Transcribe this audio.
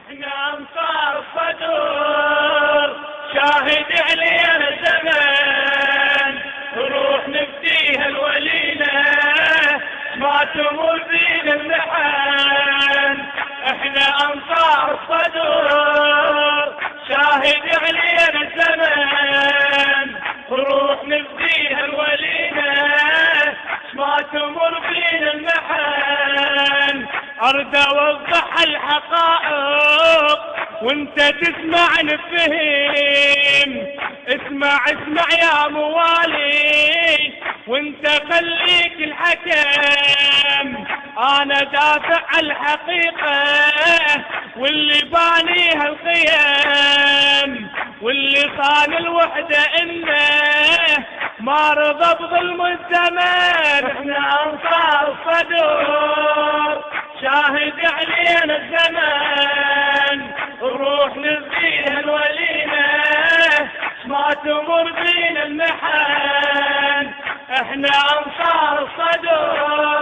احنا انصار الصدور شاهد علينا الزمن نروح نفديها الولينا ما تمر بينا المحن. احنا انصار الصدور شاهد علينا الزمن نروح نفديها الولينا ما تمر بينا المحن. ارد اوضح الحقائق وانت تسمع نفهم. اسمع يا موالي وانت خليك الحكم. انا دافع الحقيقة واللي بانيها القيم واللي خان الوحدة انه ما رضى بظلم الزمن. احنا انصار الصدور شاهد علينا الزمن نروح نفديها الولينا ما تمر بينا المحن. احنا انصار الصدور